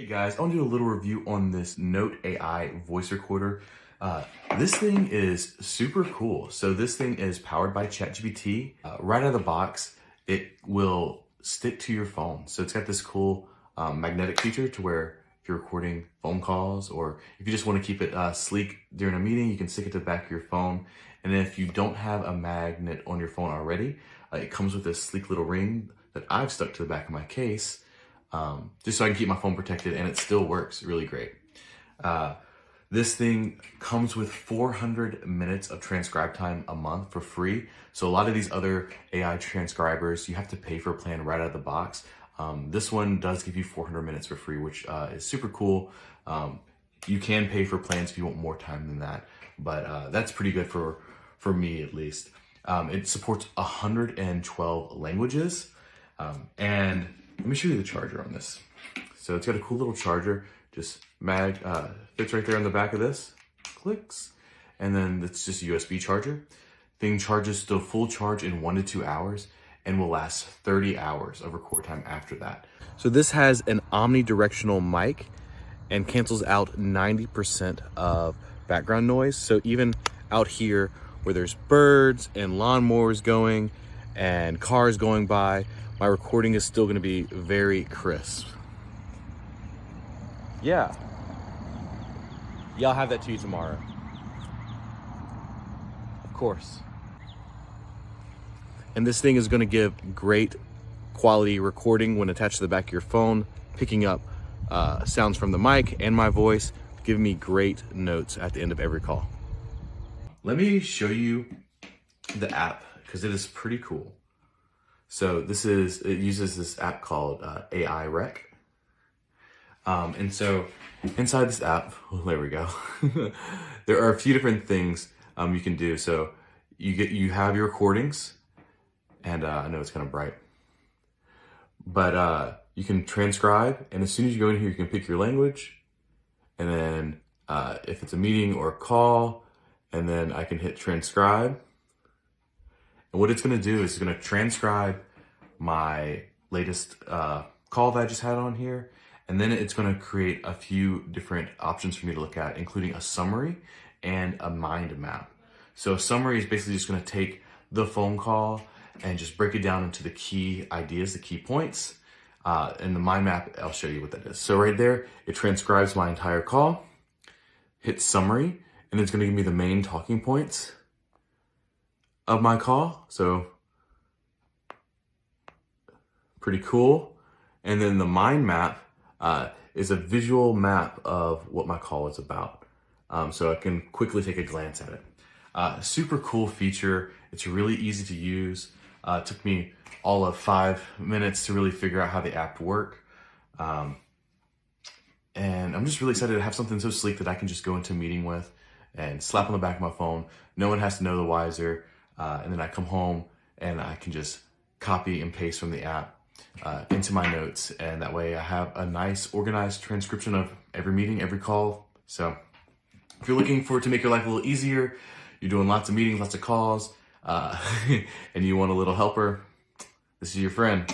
guys, I want to do a little review on this Note AI voice recorder. This thing is super cool. So this thing is powered by Chatgpt. Right out of the box, it will stick to your phone. So it's got this cool magnetic feature to where if you're recording phone calls, or if you just want to keep it sleek during a meeting, you can stick it to the back of your phone. And if you don't have a magnet on your phone already, it comes with this sleek little ring that I've stuck to the back of my case, just so I can keep my phone protected, and it still works really great. This thing comes with 400 minutes of transcribe time a month for free. So a lot of these other AI transcribers, you have to pay for a plan right out of the box. This one does give you 400 minutes for free, which is super cool. You can pay for plans if you want more time than that, but that's pretty good for me at least. It supports 112 languages. And let me show you the charger on this. So it's got a cool little charger, just fits right there on the back of this, clicks, and then it's just a USB charger. Thing charges to full charge in 1 to 2 hours and will last 30 hours of record time after that. So this has an omnidirectional mic and cancels out 90% of background noise. So even out here where there's birds and lawnmowers going and cars going by, my recording is still gonna be very crisp. Yeah, I'll have that to you tomorrow. Of course. And this thing is gonna give great quality recording when attached to the back of your phone, picking up sounds from the mic and my voice, giving me great notes at the end of every call. Let me show you the app, because it is pretty cool. So it uses this app called AI Rec. And so inside this app, well, there we go. There are a few different things you can do. So you have your recordings, and I know it's kind of bright, but you can transcribe. And as soon as you go in here, you can pick your language, and then if it's a meeting or a call, and then I can hit transcribe. And what it's gonna do is it's gonna transcribe my latest call that I just had on here. And then it's gonna create a few different options for me to look at, including a summary and a mind map. So a summary is basically just gonna take the phone call and just break it down into the key ideas, the key points. And the mind map, I'll show you what that is. So right there, it transcribes my entire call, hit summary, and it's gonna give me the main talking points of my call. So pretty cool. And then the mind map is a visual map of what my call is about. So I can quickly take a glance at it. Super cool feature. It's really easy to use. It took me all of 5 minutes to really figure out how the app worked. And I'm just really excited to have something so sleek that I can just go into a meeting with and slap on the back of my phone. No one has to know the wiser. And then I come home and I can just copy and paste from the app into my notes. And that way I have a nice organized transcription of every meeting, every call. So if you're looking to make your life a little easier, you're doing lots of meetings, lots of calls, and you want a little helper, this is your friend.